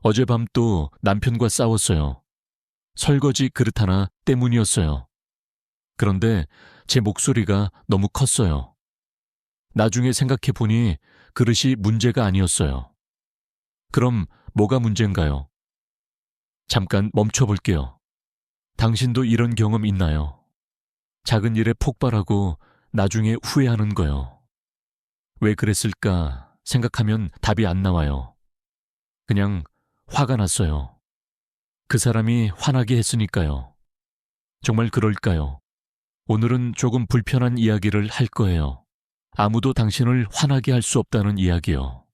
어젯밤도 남편과 싸웠어요. 설거지 그릇 하나 때문이었어요. 그런데 제 목소리가 너무 컸어요. 나중에 생각해 보니 그릇이 문제가 아니었어요. 그럼 뭐가 문제인가요? 잠깐 멈춰 볼게요. 당신도 이런 경험 있나요? 작은 일에 폭발하고 나중에 후회하는 거요. 왜 그랬을까 생각하면 답이 안 나와요. 그냥 화가 났어요. 그 사람이 화나게 했으니까요. 정말 그럴까요? 오늘은 조금 불편한 이야기를 할 거예요. 아무도 당신을 화나게 할 수 없다는 이야기요.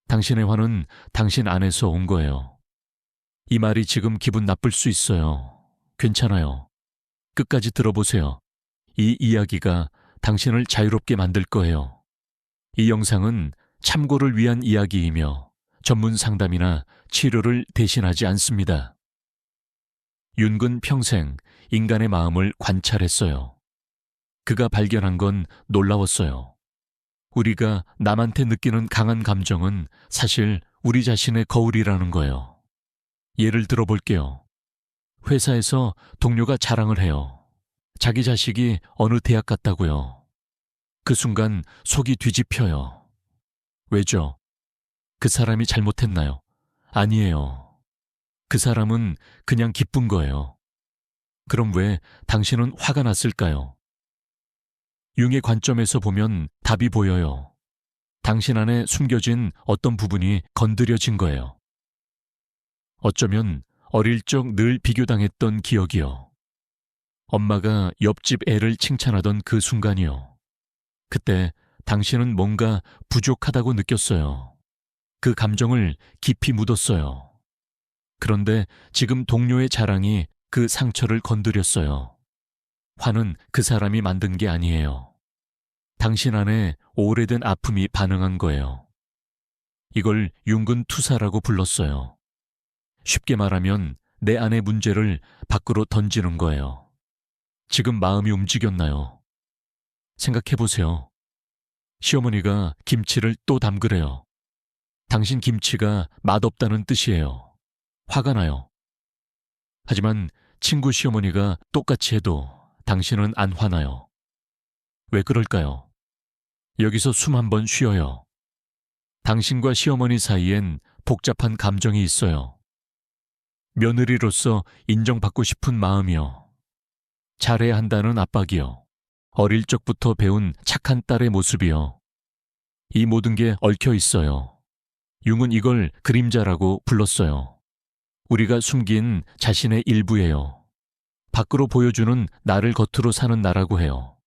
당신의 화는 당신 안에서 온 거예요. 이 말이 지금 기분 나쁠 수 있어요. 괜찮아요. 끝까지 들어보세요. 이 이야기가 당신을 자유롭게 만들 거예요. 이 영상은 참고를 위한 이야기이며 전문 상담이나 치료를 대신하지 않습니다. 윤근 평생 인간의 마음을 관찰했어요. 그가 발견한 건 놀라웠어요. 우리가 남한테 느끼는 강한 감정은 사실 우리 자신의 거울이라는 거예요. 예를 들어 볼게요. 회사에서 동료가 자랑을 해요. 자기 자식이 어느 대학 갔다고요. 그 순간 속이 뒤집혀요. 왜죠? 그 사람이 잘못했나요? 아니에요. 그 사람은 그냥 기쁜 거예요. 그럼 왜 당신은 화가 났을까요? 융의 관점에서 보면 답이 보여요. 당신 안에 숨겨진 어떤 부분이 건드려진 거예요. 어쩌면 어릴 적 늘 비교당했던 기억이요. 엄마가 옆집 애를 칭찬하던 그 순간이요. 그때 당신은 뭔가 부족하다고 느꼈어요. 그 감정을 깊이 묻었어요. 그런데 지금 동료의 자랑이 그 상처를 건드렸어요. 화는 그 사람이 만든 게 아니에요. 당신 안에 오래된 아픔이 반응한 거예요. 이걸 융근 투사라고 불렀어요. 쉽게 말하면 내 안의 문제를 밖으로 던지는 거예요. 지금 마음이 움직였나요? 생각해 보세요. 시어머니가 김치를 또 담그래요. 당신 김치가 맛없다는 뜻이에요. 화가 나요. 하지만 친구 시어머니가 똑같이 해도 당신은 안 화나요. 왜 그럴까요? 여기서 숨 한번 쉬어요. 당신과 시어머니 사이엔 복잡한 감정이 있어요. 며느리로서 인정받고 싶은 마음이요. 잘해야 한다는 압박이요. 어릴 적부터 배운 착한 딸의 모습이요. 이 모든 게 얽혀 있어요. 융은 이걸 그림자라고 불렀어요. 우리가 숨긴 자신의 일부예요. 밖으로 보여주는 나를 겉으로 사는 나라고 해요.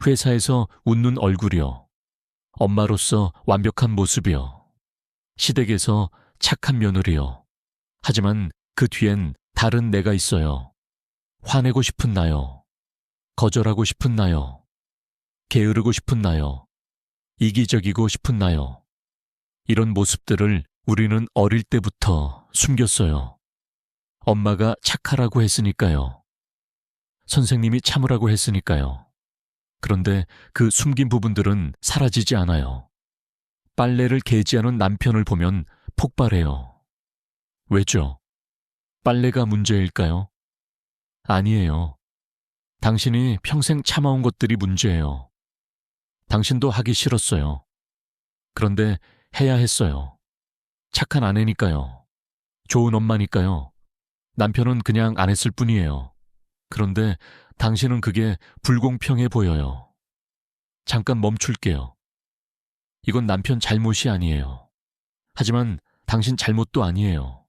회사에서 웃는 얼굴이요. 엄마로서 완벽한 모습이요. 시댁에서 착한 며느리요. 하지만 그 뒤엔 다른 내가 있어요. 화내고 싶은 나요. 거절하고 싶은 나요. 게으르고 싶은 나요. 이기적이고 싶은 나요. 이런 모습들을 우리는 어릴 때부터 숨겼어요. 엄마가 착하라고 했으니까요. 선생님이 참으라고 했으니까요. 그런데 그 숨긴 부분들은 사라지지 않아요. 빨래를 개지하는 남편을 보면 폭발해요. 왜죠? 빨래가 문제일까요? 아니에요. 당신이 평생 참아온 것들이 문제예요. 당신도 하기 싫었어요. 그런데 해야 했어요. 착한 아내니까요. 좋은 엄마니까요. 남편은 그냥 안 했을 뿐이에요. 그런데 당신은 그게 불공평해 보여요. 잠깐 멈출게요. 이건 남편 잘못이 아니에요. 하지만 당신 잘못도 아니에요.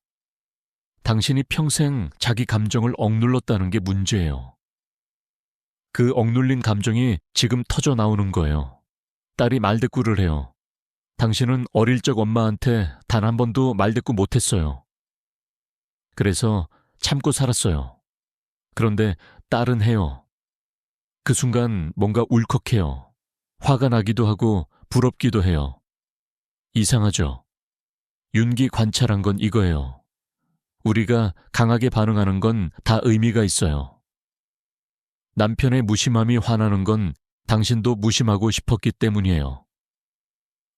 당신이 평생 자기 감정을 억눌렀다는 게 문제예요. 그 억눌린 감정이 지금 터져 나오는 거예요. 딸이 말대꾸를 해요. 당신은 어릴 적 엄마한테 단 한 번도 말대꾸 못했어요. 그래서 참고 살았어요. 그런데 딸은 해요. 그 순간 뭔가 울컥해요. 화가 나기도 하고 부럽기도 해요. 이상하죠? 윤기 관찰한 건 이거예요. 우리가 강하게 반응하는 건 다 의미가 있어요. 남편의 무심함이 화나는 건 당신도 무심하고 싶었기 때문이에요.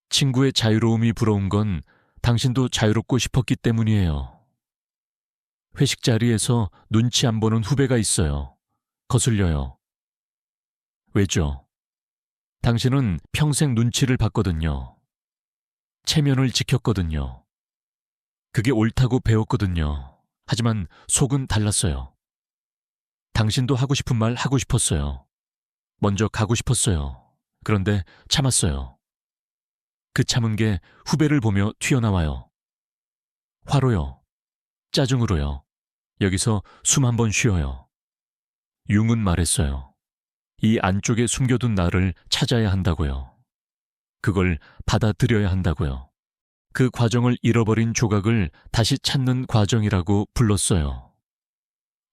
친구의 자유로움이 부러운 건 당신도 자유롭고 싶었기 때문이에요. 회식 자리에서 눈치 안 보는 후배가 있어요. 거슬려요. 왜죠? 당신은 평생 눈치를 봤거든요. 체면을 지켰거든요. 그게 옳다고 배웠거든요. 하지만 속은 달랐어요. 당신도 하고 싶은 말 하고 싶었어요. 먼저 가고 싶었어요. 그런데 참았어요. 그 참은 게 후배를 보며 튀어나와요. 화로요. 짜증으로요. 여기서 숨 한 번 쉬어요. 융은 말했어요. 이 안쪽에 숨겨둔 나를 찾아야 한다고요. 그걸 받아들여야 한다고요. 그 과정을 잃어버린 조각을 다시 찾는 과정이라고 불렀어요.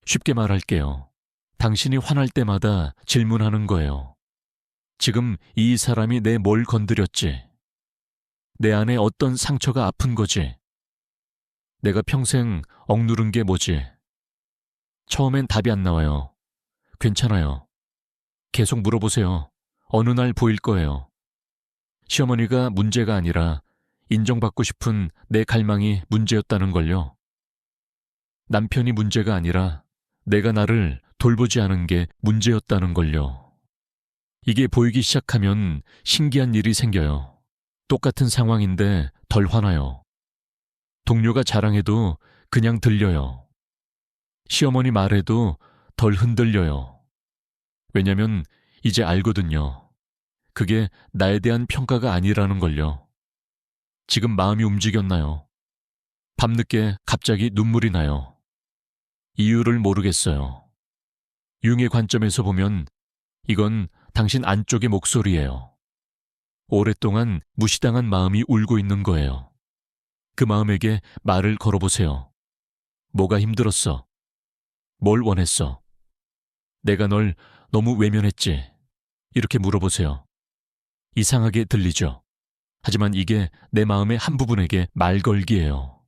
쉽게 말할게요. 당신이 화날 때마다 질문하는 거예요. 지금 이 사람이 내 뭘 건드렸지? 내 안에 어떤 상처가 아픈 거지? 내가 평생 억누른 게 뭐지? 처음엔 답이 안 나와요. 괜찮아요. 계속 물어보세요. 어느 날 보일 거예요. 시어머니가 문제가 아니라 인정받고 싶은 내 갈망이 문제였다는 걸요. 남편이 문제가 아니라 내가 나를 돌보지 않은 게 문제였다는 걸요. 이게 보이기 시작하면 신기한 일이 생겨요. 똑같은 상황인데 덜 화나요. 동료가 자랑해도 그냥 들려요. 시어머니 말해도 덜 흔들려요. 왜냐면 이제 알거든요. 그게 나에 대한 평가가 아니라는 걸요. 지금 마음이 움직였나요? 밤늦게 갑자기 눈물이 나요. 이유를 모르겠어요. 융의 관점에서 보면 이건 당신 안쪽의 목소리예요. 오랫동안 무시당한 마음이 울고 있는 거예요. 그 마음에게 말을 걸어보세요. 뭐가 힘들었어? 뭘 원했어? 내가 널 너무 외면했지? 이렇게 물어보세요. 이상하게 들리죠? 하지만 이게 내 마음의 한 부분에게 말 걸기예요.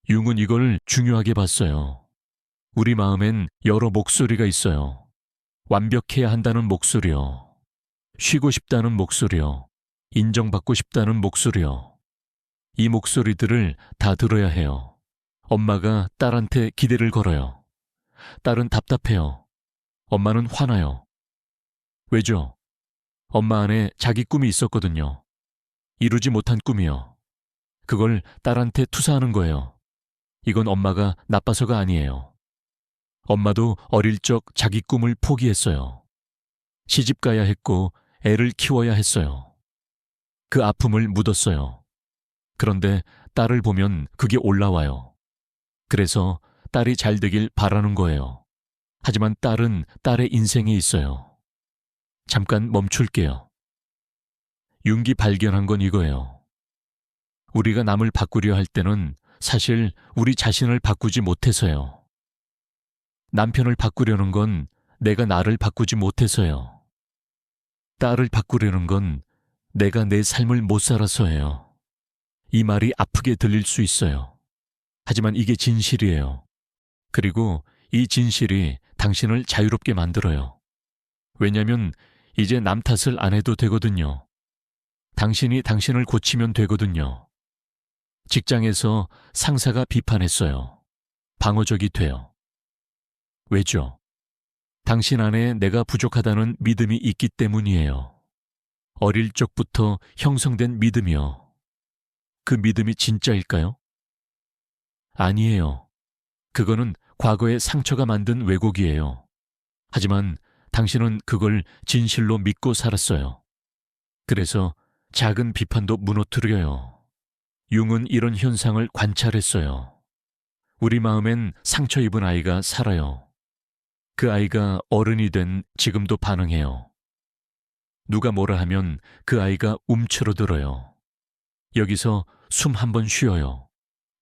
융은 이걸 중요하게 봤어요. 우리 마음엔 여러 목소리가 있어요. 완벽해야 한다는 목소리요. 쉬고 싶다는 목소리요. 인정받고 싶다는 목소리요. 이 목소리들을 다 들어야 해요. 엄마가 딸한테 기대를 걸어요. 딸은 답답해요. 엄마는 화나요. 왜죠? 엄마 안에 자기 꿈이 있었거든요. 이루지 못한 꿈이요. 그걸 딸한테 투사하는 거예요. 이건 엄마가 나빠서가 아니에요. 엄마도 어릴 적 자기 꿈을 포기했어요. 시집 가야 했고 애를 키워야 했어요. 그 아픔을 묻었어요. 그런데 딸을 보면 그게 올라와요. 그래서 딸이 잘 되길 바라는 거예요. 하지만 딸은 딸의 인생에 있어요. 잠깐 멈출게요. 융기 발견한 건 이거예요. 우리가 남을 바꾸려 할 때는 사실 우리 자신을 바꾸지 못해서요. 남편을 바꾸려는 건 내가 나를 바꾸지 못해서요. 딸을 바꾸려는 건 내가 내 삶을 못 살아서예요. 이 말이 아프게 들릴 수 있어요. 하지만 이게 진실이에요. 그리고 이 진실이 당신을 자유롭게 만들어요. 왜냐면 이제 남 탓을 안 해도 되거든요. 당신이 당신을 고치면 되거든요. 직장에서 상사가 비판했어요. 방어적이 돼요. 왜죠? 당신 안에 내가 부족하다는 믿음이 있기 때문이에요. 어릴 적부터 형성된 믿음이요. 그 믿음이 진짜일까요? 아니에요. 그거는 과거의 상처가 만든 왜곡이에요. 하지만 당신은 그걸 진실로 믿고 살았어요. 그래서 작은 비판도 무너뜨려요. 융은 이런 현상을 관찰했어요. 우리 마음엔 상처 입은 아이가 살아요. 그 아이가 어른이 된 지금도 반응해요. 누가 뭐라 하면 그 아이가 움츠러들어요. 여기서 숨 한 번 쉬어요.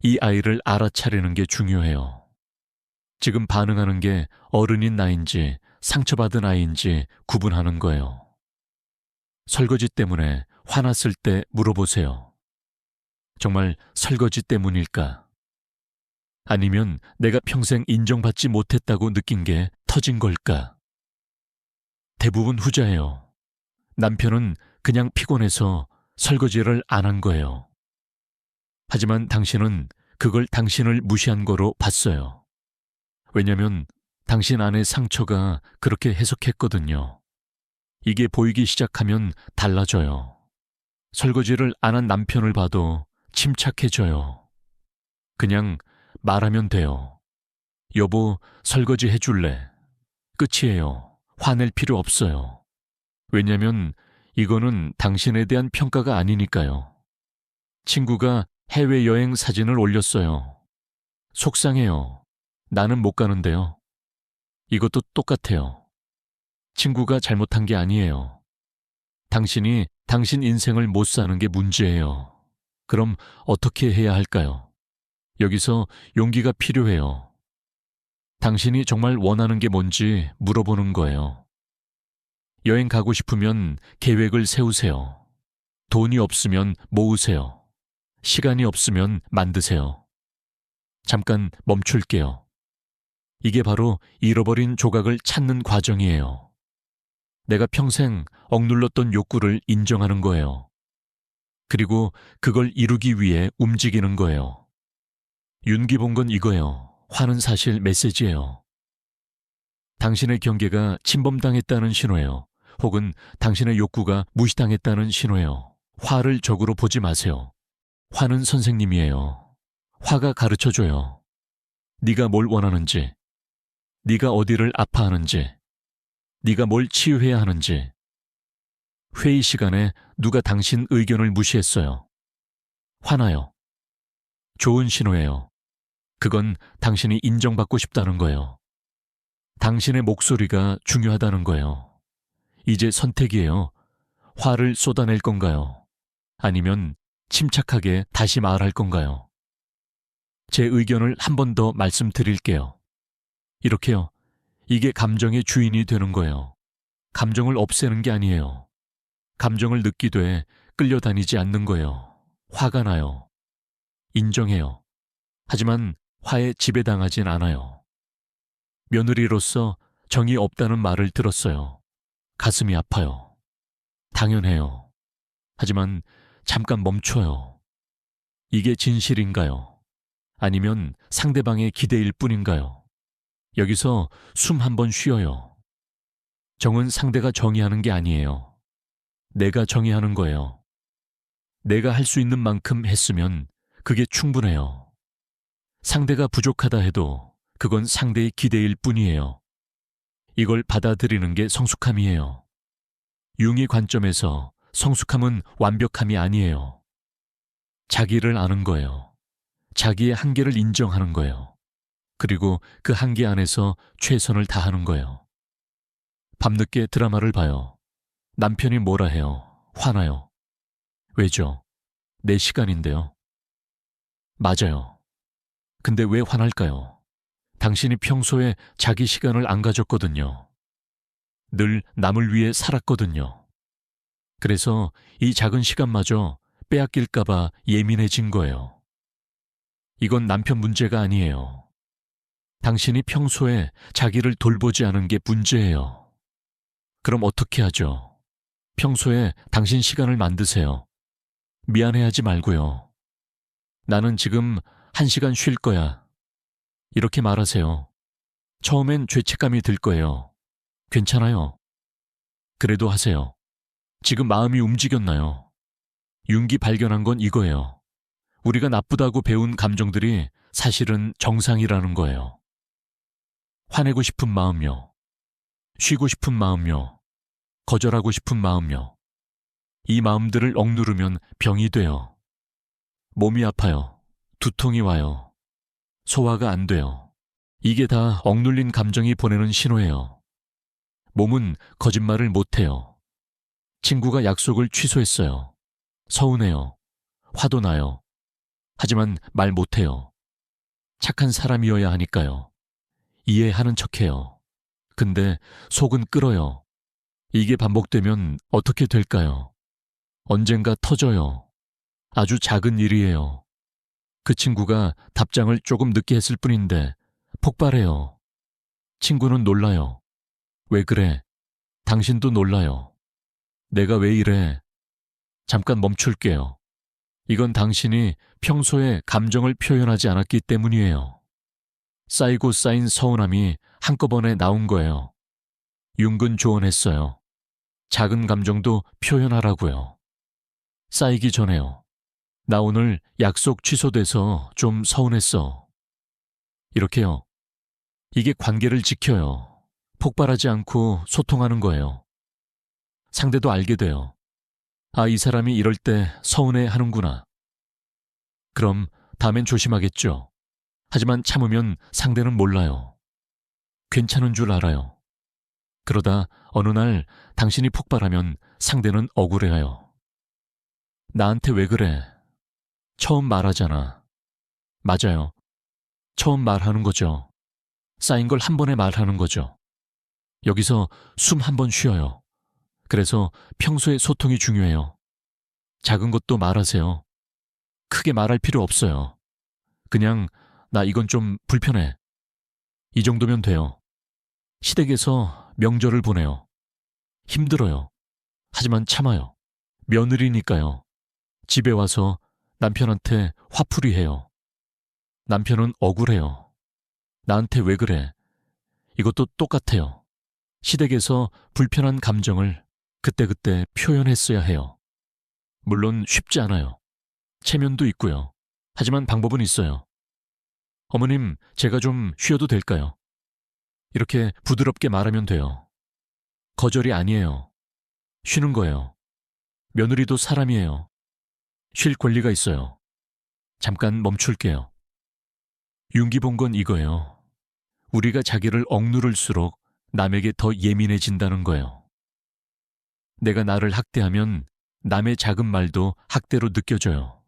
이 아이를 알아차리는 게 중요해요. 지금 반응하는 게 어른인 나인지 상처받은 아이인지 구분하는 거예요. 설거지 때문에 화났을 때 물어보세요. 정말 설거지 때문일까? 아니면 내가 평생 인정받지 못했다고 느낀 게 터진 걸까? 대부분 후자예요. 남편은 그냥 피곤해서 설거지를 안 한 거예요. 하지만 당신은 그걸 당신을 무시한 거로 봤어요. 왜냐면 당신 안의 상처가 그렇게 해석했거든요. 이게 보이기 시작하면 달라져요. 설거지를 안 한 남편을 봐도 침착해져요. 그냥 말하면 돼요. 여보, 설거지 해줄래? 끝이에요. 화낼 필요 없어요. 왜냐면 이거는 당신에 대한 평가가 아니니까요. 친구가 해외여행 사진을 올렸어요. 속상해요. 나는 못 가는데요. 이것도 똑같아요. 친구가 잘못한 게 아니에요. 당신이 당신 인생을 못 사는 게 문제예요. 그럼 어떻게 해야 할까요? 여기서 용기가 필요해요. 당신이 정말 원하는 게 뭔지 물어보는 거예요. 여행 가고 싶으면 계획을 세우세요. 돈이 없으면 모으세요. 시간이 없으면 만드세요. 잠깐 멈출게요. 이게 바로 잃어버린 조각을 찾는 과정이에요. 내가 평생 억눌렀던 욕구를 인정하는 거예요. 그리고 그걸 이루기 위해 움직이는 거예요. 윤기 본 건 이거예요. 화는 사실 메시지예요. 당신의 경계가 침범당했다는 신호예요. 혹은 당신의 욕구가 무시당했다는 신호예요. 화를 적으로 보지 마세요. 화는 선생님이에요. 화가 가르쳐줘요. 네가 뭘 원하는지, 네가 어디를 아파하는지, 네가 뭘 치유해야 하는지. 회의 시간에 누가 당신 의견을 무시했어요. 화나요. 좋은 신호예요. 그건 당신이 인정받고 싶다는 거예요. 당신의 목소리가 중요하다는 거예요. 이제 선택이에요. 화를 쏟아낼 건가요? 아니면 침착하게 다시 말할 건가요? 제 의견을 한 번 더 말씀드릴게요. 이렇게요. 이게 감정의 주인이 되는 거예요. 감정을 없애는 게 아니에요. 감정을 느끼되 끌려다니지 않는 거예요. 화가 나요. 인정해요. 하지만 화에 지배당하진 않아요. 며느리로서 정이 없다는 말을 들었어요. 가슴이 아파요. 당연해요. 하지만 잠깐 멈춰요. 이게 진실인가요? 아니면 상대방의 기대일 뿐인가요? 여기서 숨 한 번 쉬어요. 정은 상대가 정의하는 게 아니에요. 내가 정의하는 거예요. 내가 할 수 있는 만큼 했으면 그게 충분해요. 상대가 부족하다 해도 그건 상대의 기대일 뿐이에요. 이걸 받아들이는 게 성숙함이에요. 융의 관점에서 성숙함은 완벽함이 아니에요. 자기를 아는 거예요. 자기의 한계를 인정하는 거예요. 그리고 그 한계 안에서 최선을 다하는 거예요. 밤늦게 드라마를 봐요. 남편이 뭐라 해요. 화나요. 왜죠? 내 시간인데요. 맞아요. 근데 왜 화날까요? 당신이 평소에 자기 시간을 안 가졌거든요. 늘 남을 위해 살았거든요. 그래서 이 작은 시간마저 빼앗길까봐 예민해진 거예요. 이건 남편 문제가 아니에요. 당신이 평소에 자기를 돌보지 않은 게 문제예요. 그럼 어떻게 하죠? 평소에 당신 시간을 만드세요. 미안해하지 말고요. 나는 지금 1시간 쉴 거야. 이렇게 말하세요. 처음엔 죄책감이 들 거예요. 괜찮아요. 그래도 하세요. 지금 마음이 움직였나요? 윤기 발견한 건 이거예요. 우리가 나쁘다고 배운 감정들이 사실은 정상이라는 거예요. 화내고 싶은 마음요. 쉬고 싶은 마음요. 거절하고 싶은 마음요. 이 마음들을 억누르면 병이 돼요. 몸이 아파요. 두통이 와요. 소화가 안 돼요. 이게 다 억눌린 감정이 보내는 신호예요. 몸은 거짓말을 못해요. 친구가 약속을 취소했어요. 서운해요. 화도 나요. 하지만 말 못해요. 착한 사람이어야 하니까요. 이해하는 척해요. 근데 속은 끓어요. 이게 반복되면 어떻게 될까요? 언젠가 터져요. 아주 작은 일이에요. 그 친구가 답장을 조금 늦게 했을 뿐인데 폭발해요. 친구는 놀라요. 왜 그래? 당신도 놀라요. 내가 왜 이래? 잠깐 멈출게요. 이건 당신이 평소에 감정을 표현하지 않았기 때문이에요. 쌓이고 쌓인 서운함이 한꺼번에 나온 거예요. 융근 조언했어요. 작은 감정도 표현하라고요. 쌓이기 전에요. 나 오늘 약속 취소돼서 좀 서운했어. 이렇게요. 이게 관계를 지켜요. 폭발하지 않고 소통하는 거예요. 상대도 알게 돼요. 아, 이 사람이 이럴 때 서운해 하는구나. 그럼 다음엔 조심하겠죠. 하지만 참으면 상대는 몰라요. 괜찮은 줄 알아요. 그러다 어느 날 당신이 폭발하면 상대는 억울해해요. 나한테 왜 그래? 처음 말하잖아. 맞아요. 처음 말하는 거죠. 쌓인 걸 한 번에 말하는 거죠. 여기서 숨 한 번 쉬어요. 그래서 평소에 소통이 중요해요. 작은 것도 말하세요. 크게 말할 필요 없어요. 그냥 나 이건 좀 불편해. 이 정도면 돼요. 시댁에서 명절을 보내요. 힘들어요. 하지만 참아요. 며느리니까요. 집에 와서 남편한테 화풀이해요. 남편은 억울해요. 나한테 왜 그래? 이것도 똑같아요. 시댁에서 불편한 감정을 그때그때 표현했어야 해요. 물론 쉽지 않아요. 체면도 있고요. 하지만 방법은 있어요. 어머님, 제가 좀 쉬어도 될까요? 이렇게 부드럽게 말하면 돼요. 거절이 아니에요. 쉬는 거예요. 며느리도 사람이에요. 쉴 권리가 있어요. 잠깐 멈출게요. 윤기 본 건 이거예요. 우리가 자기를 억누를수록 남에게 더 예민해진다는 거예요. 내가 나를 학대하면 남의 작은 말도 학대로 느껴져요.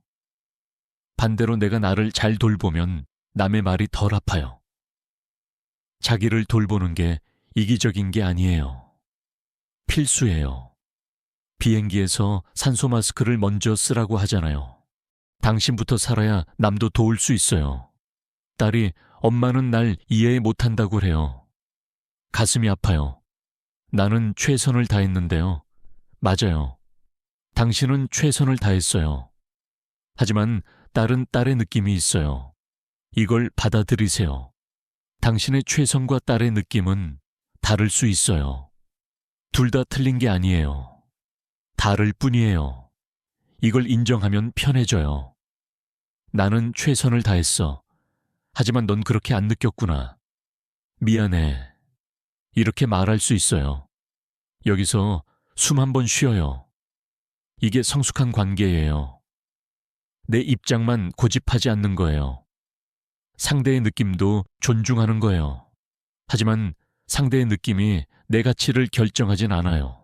반대로 내가 나를 잘 돌보면 남의 말이 덜 아파요. 자기를 돌보는 게 이기적인 게 아니에요. 필수예요. 비행기에서 산소 마스크를 먼저 쓰라고 하잖아요. 당신부터 살아야 남도 도울 수 있어요. 딸이 엄마는 날 이해 못한다고 그래요. 가슴이 아파요. 나는 최선을 다했는데요. 맞아요. 당신은 최선을 다했어요. 하지만 딸은 딸의 느낌이 있어요. 이걸 받아들이세요. 당신의 최선과 딸의 느낌은 다를 수 있어요. 둘 다 틀린 게 아니에요. 다를 뿐이에요. 이걸 인정하면 편해져요. 나는 최선을 다했어. 하지만 넌 그렇게 안 느꼈구나. 미안해. 이렇게 말할 수 있어요. 여기서 숨 한 번 쉬어요. 이게 성숙한 관계예요. 내 입장만 고집하지 않는 거예요. 상대의 느낌도 존중하는 거예요. 하지만 상대의 느낌이 내 가치를 결정하진 않아요.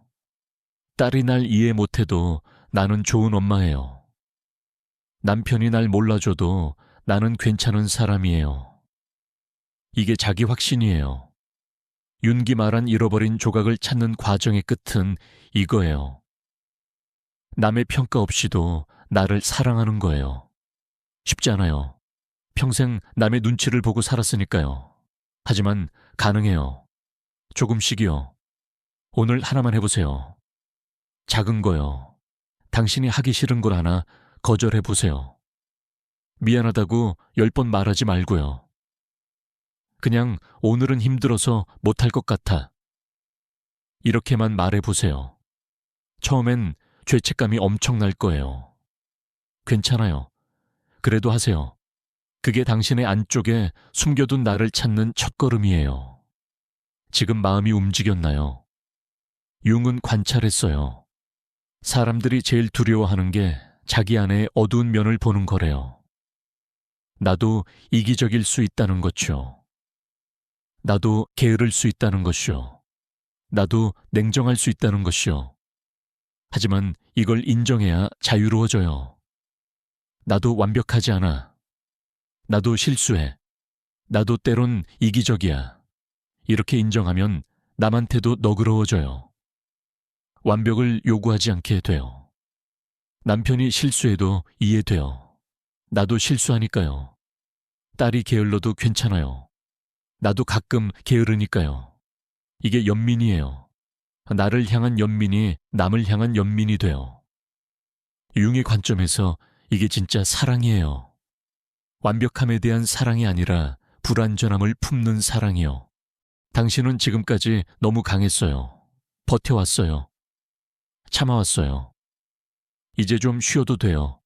딸이 날 이해 못해도 나는 좋은 엄마예요. 남편이 날 몰라줘도 나는 괜찮은 사람이에요. 이게 자기 확신이에요. 윤기 말한 잃어버린 조각을 찾는 과정의 끝은 이거예요. 남의 평가 없이도 나를 사랑하는 거예요. 쉽지 않아요. 평생 남의 눈치를 보고 살았으니까요. 하지만 가능해요. 조금씩이요. 오늘 하나만 해보세요. 작은 거요. 당신이 하기 싫은 걸 하나 거절해보세요. 미안하다고 10번 말하지 말고요. 그냥 오늘은 힘들어서 못할 것 같아. 이렇게만 말해보세요. 처음엔 죄책감이 엄청날 거예요. 괜찮아요. 그래도 하세요. 그게 당신의 안쪽에 숨겨둔 나를 찾는 첫걸음이에요. 지금 마음이 움직였나요? 융은 관찰했어요. 사람들이 제일 두려워하는 게 자기 안의 어두운 면을 보는 거래요. 나도 이기적일 수 있다는 거죠. 나도 게으를 수 있다는 것이요. 나도 냉정할 수 있다는 것이요. 하지만 이걸 인정해야 자유로워져요. 나도 완벽하지 않아. 나도 실수해. 나도 때론 이기적이야. 이렇게 인정하면 남한테도 너그러워져요. 완벽을 요구하지 않게 돼요. 남편이 실수해도 이해돼요. 나도 실수하니까요. 딸이 게을러도 괜찮아요. 나도 가끔 게으르니까요. 이게 연민이에요. 나를 향한 연민이 남을 향한 연민이 돼요. 융의 관점에서 이게 진짜 사랑이에요. 완벽함에 대한 사랑이 아니라 불완전함을 품는 사랑이요. 당신은 지금까지 너무 강했어요. 버텨왔어요. 참아왔어요. 이제 좀 쉬어도 돼요.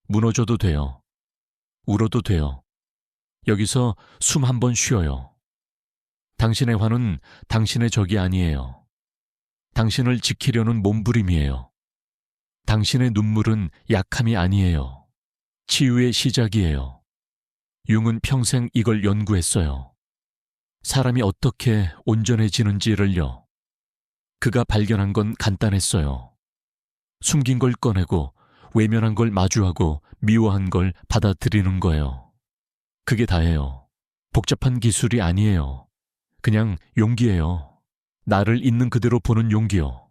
무너져도 돼요. 울어도 돼요. 여기서 숨 한 번 쉬어요. 당신의 화는 당신의 적이 아니에요. 당신을 지키려는 몸부림이에요. 당신의 눈물은 약함이 아니에요. 치유의 시작이에요. 융은 평생 이걸 연구했어요. 사람이 어떻게 온전해지는지를요. 그가 발견한 건 간단했어요. 숨긴 걸 꺼내고 외면한 걸 마주하고 미워한 걸 받아들이는 거예요. 그게 다예요. 복잡한 기술이 아니에요. 그냥 용기예요. 나를 있는 그대로 보는 용기요.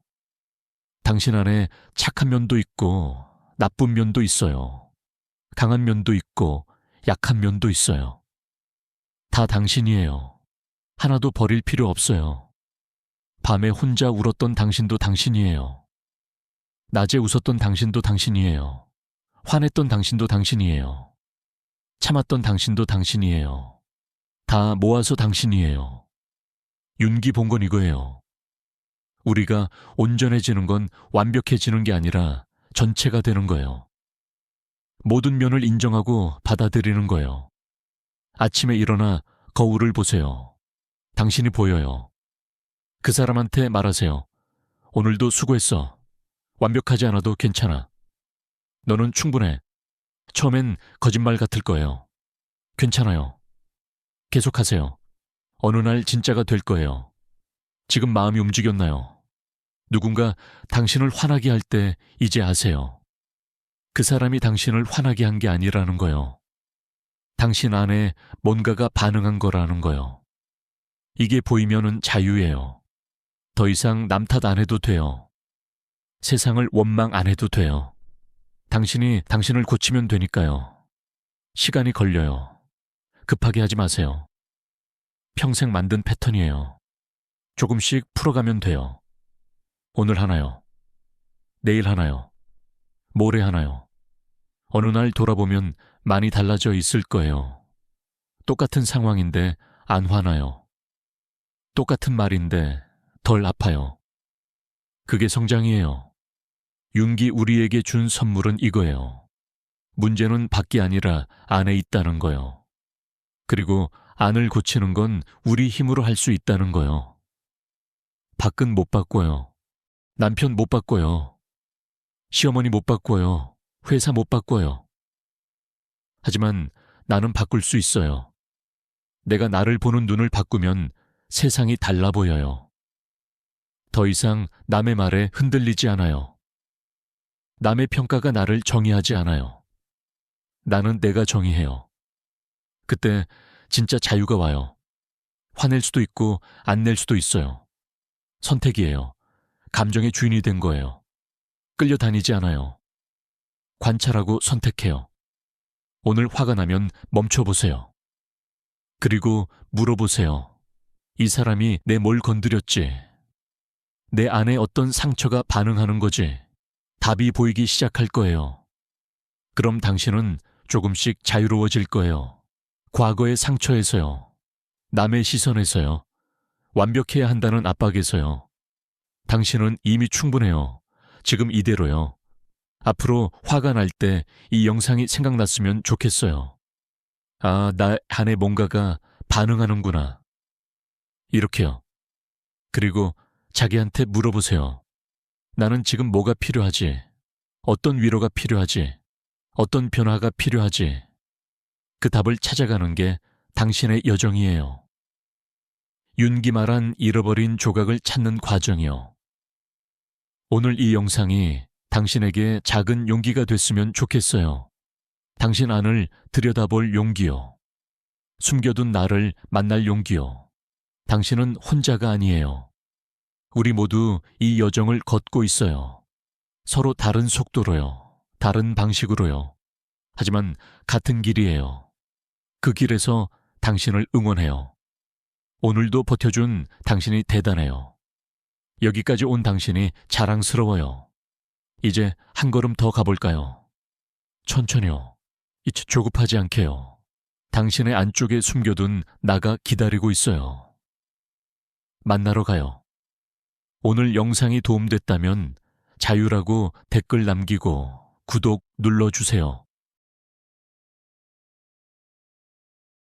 당신 안에 착한 면도 있고 나쁜 면도 있어요. 강한 면도 있고 약한 면도 있어요. 다 당신이에요. 하나도 버릴 필요 없어요. 밤에 혼자 울었던 당신도 당신이에요. 낮에 웃었던 당신도 당신이에요. 화냈던 당신도 당신이에요. 참았던 당신도 당신이에요. 다 모아서 당신이에요. 윤기 본 건 이거예요. 우리가 온전해지는 건 완벽해지는 게 아니라 전체가 되는 거예요. 모든 면을 인정하고 받아들이는 거예요. 아침에 일어나 거울을 보세요. 당신이 보여요. 그 사람한테 말하세요. 오늘도 수고했어. 완벽하지 않아도 괜찮아. 너는 충분해. 처음엔 거짓말 같을 거예요. 괜찮아요. 계속하세요. 어느 날 진짜가 될 거예요. 지금 마음이 움직였나요? 누군가 당신을 화나게 할 때 이제 아세요. 그 사람이 당신을 화나게 한 게 아니라는 거요. 당신 안에 뭔가가 반응한 거라는 거요. 이게 보이면은 자유예요. 더 이상 남 탓 안 해도 돼요. 세상을 원망 안 해도 돼요. 당신이 당신을 고치면 되니까요. 시간이 걸려요. 급하게 하지 마세요. 평생 만든 패턴이에요. 조금씩 풀어가면 돼요. 오늘 하나요. 내일 하나요. 모레 하나요. 어느 날 돌아보면 많이 달라져 있을 거예요. 똑같은 상황인데 안 화나요. 똑같은 말인데 덜 아파요. 그게 성장이에요. 윤기 우리에게 준 선물은 이거예요. 문제는 밖이 아니라 안에 있다는 거요. 그리고 안을 고치는 건 우리 힘으로 할 수 있다는 거요. 밖은 못 바꿔요. 남편 못 바꿔요. 시어머니 못 바꿔요. 회사 못 바꿔요. 하지만 나는 바꿀 수 있어요. 내가 나를 보는 눈을 바꾸면 세상이 달라 보여요. 더 이상 남의 말에 흔들리지 않아요. 남의 평가가 나를 정의하지 않아요. 나는 내가 정의해요. 그때 진짜 자유가 와요. 화낼 수도 있고 안 낼 수도 있어요. 선택이에요. 감정의 주인이 된 거예요. 끌려다니지 않아요. 관찰하고 선택해요. 오늘 화가 나면 멈춰보세요. 그리고 물어보세요. 이 사람이 내 뭘 건드렸지? 내 안에 어떤 상처가 반응하는 거지? 답이 보이기 시작할 거예요. 그럼 당신은 조금씩 자유로워질 거예요. 과거의 상처에서요. 남의 시선에서요. 완벽해야 한다는 압박에서요. 당신은 이미 충분해요. 지금 이대로요. 앞으로 화가 날 때 이 영상이 생각났으면 좋겠어요. 아, 나 안에 뭔가가 반응하는구나. 이렇게요. 그리고 자기한테 물어보세요. 나는 지금 뭐가 필요하지? 어떤 위로가 필요하지? 어떤 변화가 필요하지? 그 답을 찾아가는 게 당신의 여정이에요. 윤기 말한 잃어버린 조각을 찾는 과정이요. 오늘 이 영상이 당신에게 작은 용기가 됐으면 좋겠어요. 당신 안을 들여다볼 용기요. 숨겨둔 나를 만날 용기요. 당신은 혼자가 아니에요. 우리 모두 이 여정을 걷고 있어요. 서로 다른 속도로요. 다른 방식으로요. 하지만 같은 길이에요. 그 길에서 당신을 응원해요. 오늘도 버텨준 당신이 대단해요. 여기까지 온 당신이 자랑스러워요. 이제 한 걸음 더 가볼까요? 천천히요. 조급하지 않게요. 당신의 안쪽에 숨겨둔 나가 기다리고 있어요. 만나러 가요. 오늘 영상이 도움됐다면 자유라고 댓글 남기고 구독 눌러주세요.